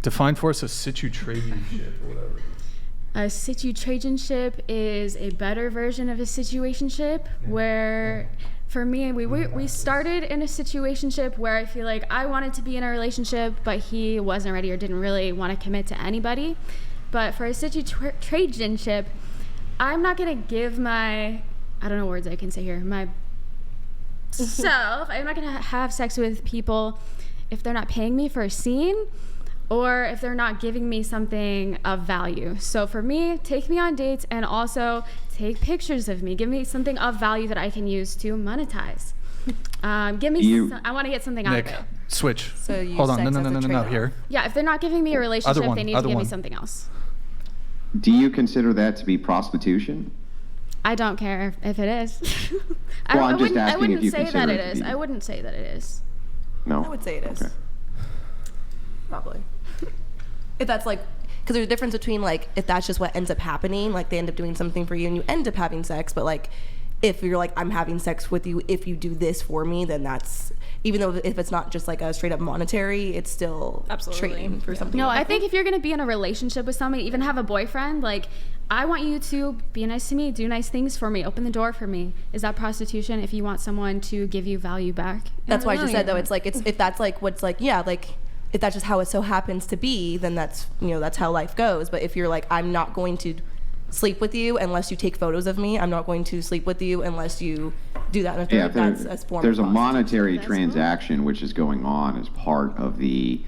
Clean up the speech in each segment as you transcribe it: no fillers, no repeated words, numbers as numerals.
Define for us a situationship or whatever. A situationship is a better version of a situationship where, for me, we started in a situationship where I feel like I wanted to be in a relationship, but he wasn't ready or didn't really want to commit to anybody. But for a situationship, I'm not going to give I don't know words I can say here, my self, I'm not going to have sex with people if they're not paying me for a scene or if they're not giving me something of value. So for me, take me on dates and also take pictures of me. Give me something of value that I can use to monetize. I want to get something out of it. Switch. So you Hold on, no, here. Yeah, if they're not giving me a relationship, they need to give me something else. Do you consider that to be prostitution? I don't care if it is. Well, I'm just asking if you say consider that it it to is. be. I wouldn't say that it is. No? I would say it is. Okay. Probably. If that's like, because there's a difference between like, if that's just what ends up happening, like they end up doing something for you and you end up having sex, but like, if you're like, I'm having sex with you, if you do this for me, then that's, even though if it's not just like a straight up monetary, it's still trading for something. No, I think if you're going to be in a relationship with somebody, even have a boyfriend, like, I want you to be nice to me, do nice things for me, open the door for me. Is that prostitution if you want someone to give you value back? That's why I just said though, it's like, if that's like what's like, yeah, like if that's just how it so happens to be, then that's, that's how life goes. But if you're like, I'm not going to sleep with you unless you take photos of me, I'm not going to sleep with you unless you do that. And Yeah, that's a form there's of a monetary transaction which is going on as part of the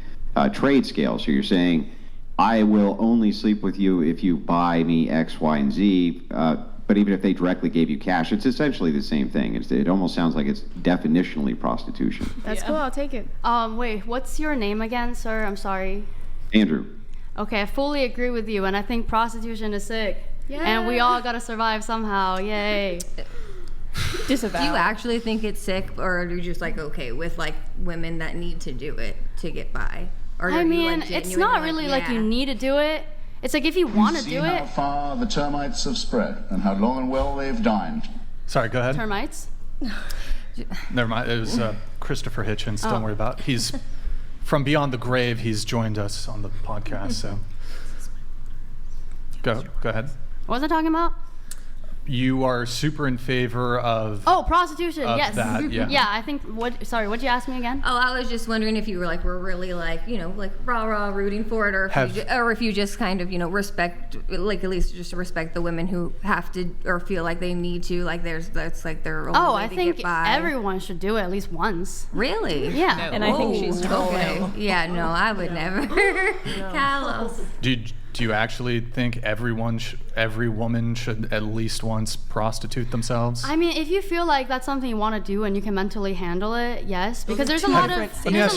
trade scale. So you're saying, I will only sleep with you if you buy me X, Y, and Z. But even if they directly gave you cash, it's essentially the same thing. It almost sounds like it's definitionally prostitution. That's cool. I'll take it. Wait, what's your name again, sir? I'm sorry. Andrew. Okay, I fully agree with you, and I think prostitution is sick. Yeah. And we all gotta survive somehow. Yay. disavow. Do you actually think it's sick, or are you just like okay with like women that need to do it to get by? Or I mean, it's not really like you need to do it. It's like if you want to do how it. far the termites have spread and how long and well they've dined. Sorry, go ahead. Termites? Never mind. It was Christopher Hitchens. Don't worry about it. He's from beyond the grave. He's joined us on the podcast. So go ahead. What was I talking about? You are super in favor of. Oh, prostitution. Yes. That, yeah. Yeah, I think. Sorry, what'd you ask me again? Oh, I was just wondering if you were really like like rah rooting for it, or if you just kind of respect, like at least just respect the women who have to or feel like they need to, like that's like their only way I to think get by. everyone should do it at least once. Really? Yeah. And I think she's trolling. Yeah, no, I would never. Carlos. Do you actually think every woman should at least once prostitute themselves? I mean, if you feel like that's something you want to do and you can mentally handle it, yes. Because there's a lot of. Let me ask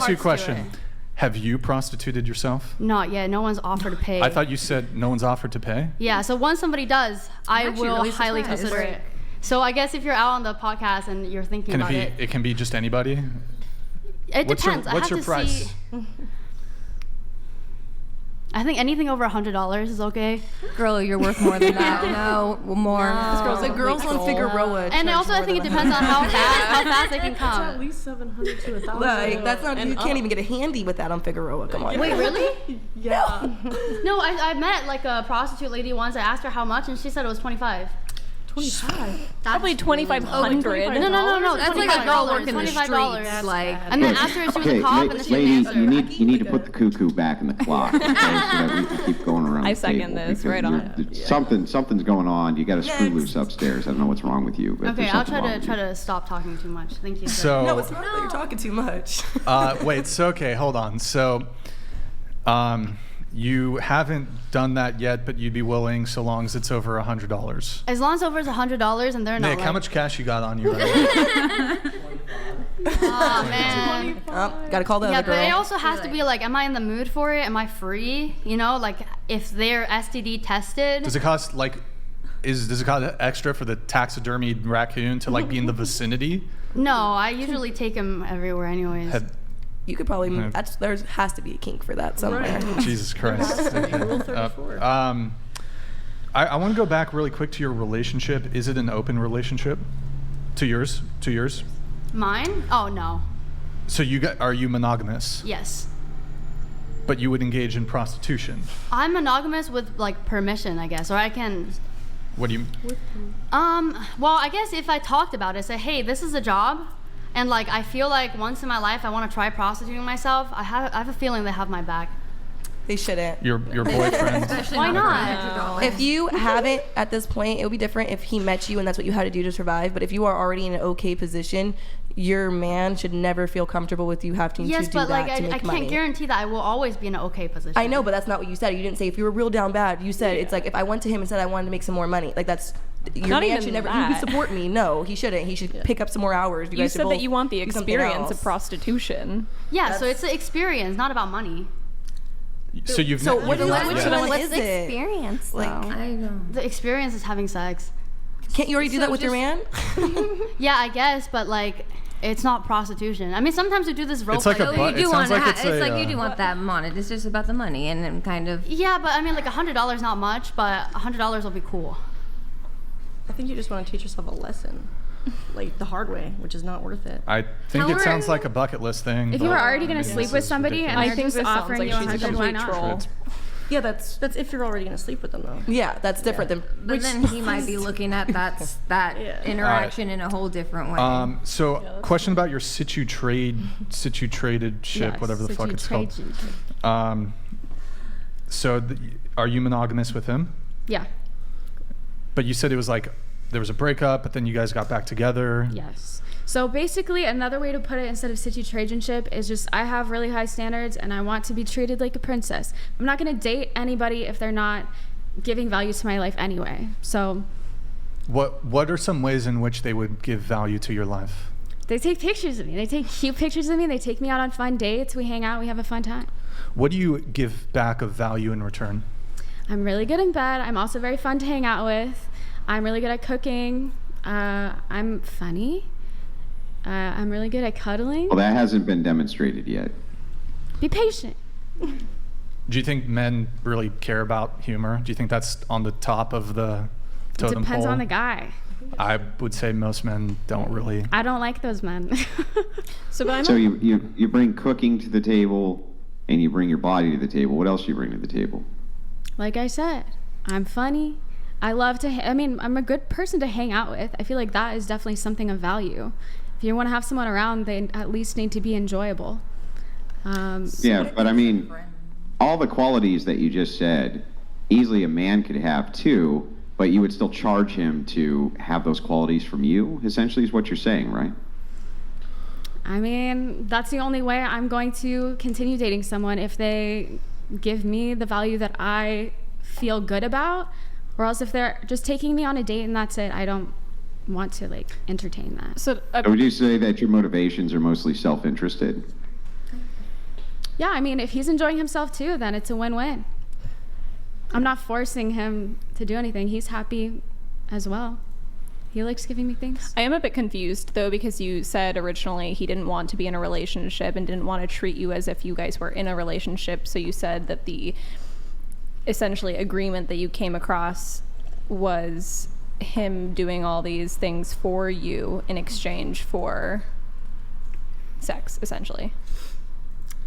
you a question. Have you prostituted yourself? Not yet. No one's offered to pay. I thought you said no one's offered to pay? Yeah, so once somebody does, I will really highly surprised. consider it. So I guess if you're out on the podcast and you're thinking about it. It can be just anybody? It depends. What's your price? See. I think anything over $100 is okay. Girl, you're worth more than that. No, more. No. This girl's like girls on Figueroa. And also, I think it depends on how fast they can It's at come. least 700 to 1,000. Like that's not. You can't even get a handy with that on Figueroa. Come on. Wait, really? Yeah. No, I met like a prostitute lady once. I asked her how much, and she said it was 25. 25. Probably 2,500. No. That's like a girl working the $25. streets, like. And then after she was a cop, and then she lady, didn't answer. you need to put the cuckoo back in the clock, okay, so that we can keep going around. I the second table, this, because right on. Something's going on. You got a screw loose upstairs. I don't know what's wrong with you. But Okay, there's I'll something wrong try with you. to stop talking too much. Thank you. So, No, it's not that you're talking too much. wait, so okay, hold on. So, you haven't done that yet, but you'd be willing so long as it's over $100. As long as over $100 and they're not Nick, like, how much cash you got on you right now? oh man. Gotta call the Yeah, other but it girl. also has to be like, am I in the mood for it? Am I free? Like if they're STD tested. Does it cost does it cost extra for the taxidermied raccoon to be in the vicinity? No, I usually take them everywhere anyways. You could probably. There has to be a kink for that somewhere. Jesus Christ. I want to go back really quick to your relationship. Is it an open relationship? To yours? Mine? Oh no. So are you monogamous? Yes. But you would engage in prostitution. I'm monogamous with like permission, I guess, or I can. What do you? Well, I guess if I talked about it, say, hey, this is a job, and like I feel like once in my life I want to try prostituting myself. I have a feeling they have my back. They shouldn't. Your boyfriend. Why not? If you haven't at this point, it would be different if he met you and that's what you had to do to survive. But if you are already in an okay position, your man should never feel comfortable with you having Yes, to do but that like to make I money. can't guarantee that I will always be in an okay position. I know, but that's not what you said. You didn't say if you were real down bad. You said it's like if I went to him and said I wanted to make some more money. Like that's your Not man even should never. He that. would support me. No, he shouldn't. He should pick up some more hours. You guys should said that both you want the do something experience of else. prostitution. Yeah, so it's an experience, not about money. So you've. So ne- which you've- one yeah. is What's the it? experience? Like- though? I know. The experience is having sex. Can't you already do So that with your just- man? Yeah, I guess, but like it's not prostitution. I mean, sometimes we do this role It's like play. a So bu- you it do sounds want like to it's it's a, like you do uh, want that money. It's just about the money and then kind of. Yeah, but I mean, like $100 not much, but $100 will be cool. I think you just want to teach yourself a lesson, like the hard way, which is not worth it. I think it sounds like a bucket list thing. If you but, were already I going to mean, sleep this with is somebody and ridiculous. they're I think just this sounds offering like you she's a 100, why complete not? troll. It's- Yeah, that's if you're already gonna sleep with them though. Yeah, that's different than. But then he might be looking at that Yeah. interaction in a whole different way. So, question about your situated ship, Yes, whatever the fuck it's called. situationship. So, are you monogamous with him? Yeah. But you said it was like there was a breakup, but then you guys got back together. Yes. So basically, another way to put it instead of situationship is just I have really high standards and I want to be treated like a princess. I'm not going to date anybody if they're not giving value to my life anyway. So What are some ways in which they would give value to your life? they take pictures of me. They take cute pictures of me. They take me out on fun dates. We hang out. We have a fun time. What do you give back of value in return? I'm really good in bed. I'm also very fun to hang out with. I'm really good at cooking. I'm funny. I'm really good at cuddling. Well, that hasn't been demonstrated yet. Be patient. Do you think men really care about humor? Do you think that's on the top of the totem Depends pole? on the guy. I would say most men don't really. I don't like those men. So you bring cooking to the table, and you bring your body to the table. What else do you bring to the table? Like I said, I'm funny. I love to, I'm a good person to hang out with. I feel like that is definitely something of value. If you want to have someone around, they at least need to be enjoyable. Yeah, but I mean, all the qualities that you just said, easily a man could have too, but you would still charge him to have those qualities from you, essentially is what you're saying, right? I mean, that's the only way I'm going to continue dating someone, if they give me the value that I feel good about, or else if they're just taking me on a date and that's it, I don't want to like entertain that. So So would you say that your motivations are mostly self-interested? Yeah, I mean, if he's enjoying himself too, then it's a win-win. I'm not forcing him to do anything. He's happy as well. He likes giving me things. I am a bit confused though, because you said originally he didn't want to be in a relationship and didn't want to treat you as if you guys were in a relationship. So you said that the essentially agreement that you came across was him doing all these things for you in exchange for sex, essentially.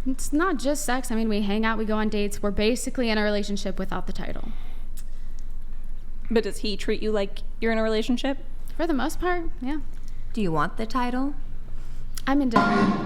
It's not just sex. I mean, we hang out, we go on dates. We're basically in a relationship without the title. But does he treat you like you're in a relationship? For the most part, yeah. Do you want the title? I'm indifferent.